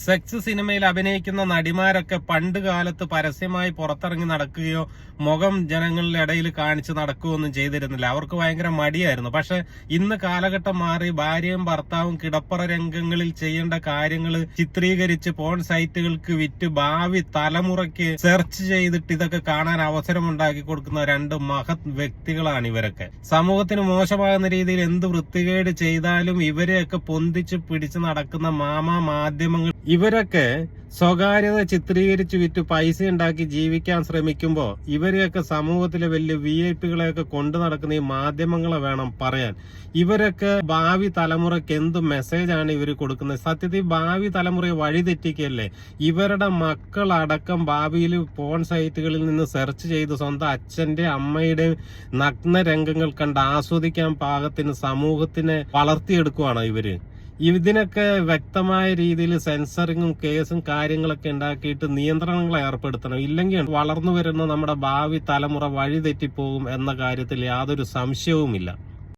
Sex സിനിമയിൽ അഭിനയിക്കുന്ന നടിമാരൊക്കെ പണ്ട് കാലത്ത് പരസ്യമായി പുറത്തിറങ്ങി നടക്കുകയോ മുഖം ജനങ്ങളുടെ ഇടയിൽ കാണിച്ച് നടക്കുകയോ ഒന്നും ചെയ്തിരുന്നില്ല. അവർക്ക് ഭയങ്കര മടിയായിരുന്നു. പക്ഷെ ഇന്ന് കാലഘട്ടം മാറി ഭാര്യയും ഭർത്താവും കിടപ്പറ രംഗങ്ങളിൽ ചെയ്യേണ്ട കാര്യങ്ങൾ ചിത്രീകരിച്ച് പോൺ സൈറ്റുകൾക്ക് വിറ്റ് ഭാവി തലമുറയ്ക്ക് സെർച്ച് ചെയ്തിട്ട് ഇതൊക്കെ കാണാൻ അവസരം ഉണ്ടാക്കി കൊടുക്കുന്ന രണ്ട് മഹത് വ്യക്തികളാണ് ഇവരൊക്കെ. സമൂഹത്തിന് മോശമാകുന്ന രീതിയിൽ എന്ത് വൃത്തികേട് ചെയ്താലും ഇവരെയൊക്കെ പൊന്തിച്ച് പിടിച്ച് നടക്കുന്ന മാധ്യമങ്ങൾ. ഇവരൊക്കെ സ്വകാര്യത ചിത്രീകരിച്ച് വിറ്റ് പൈസ ഉണ്ടാക്കി ജീവിക്കാൻ ശ്രമിക്കുമ്പോ ഇവരെയൊക്കെ സമൂഹത്തിലെ വലിയ VIP-കളെയൊക്കെ കൊണ്ടു നടക്കുന്ന ഈ മാധ്യമങ്ങളെ വേണം പറയാൻ. ഇവരൊക്കെ ഭാവി തലമുറയ്ക്ക് എന്ത് മെസ്സേജാണ് ഇവർ കൊടുക്കുന്നത്? സത്യത്തിൽ ഭാവി തലമുറയെ വഴിതെറ്റിക്കല്ലേ. ഇവരുടെ മക്കളടക്കം ഭാവിയിൽ പോൺ സൈറ്റുകളിൽ നിന്ന് സെർച്ച് ചെയ്ത് സ്വന്തം അച്ഛന്റെ അമ്മയുടെ നഗ്ന രംഗങ്ങൾ കണ്ട് ആസ്വദിക്കാൻ പാകത്തിന് സമൂഹത്തിനെ വളർത്തിയെടുക്കുവാണോ ഇവര്? ഇതിനൊക്കെ വ്യക്തമായ രീതിയിൽ സെൻസറിങ്ങും കേസും കാര്യങ്ങളൊക്കെ ഉണ്ടാക്കിയിട്ട് നിയന്ത്രണങ്ങൾ ഏർപ്പെടുത്തണം. ഇല്ലെങ്കിൽ വളർന്നു വരുന്ന നമ്മുടെ ഭാവി തലമുറ വഴിതെറ്റിപ്പോകും എന്ന കാര്യത്തിൽ യാതൊരു സംശയവുമില്ല.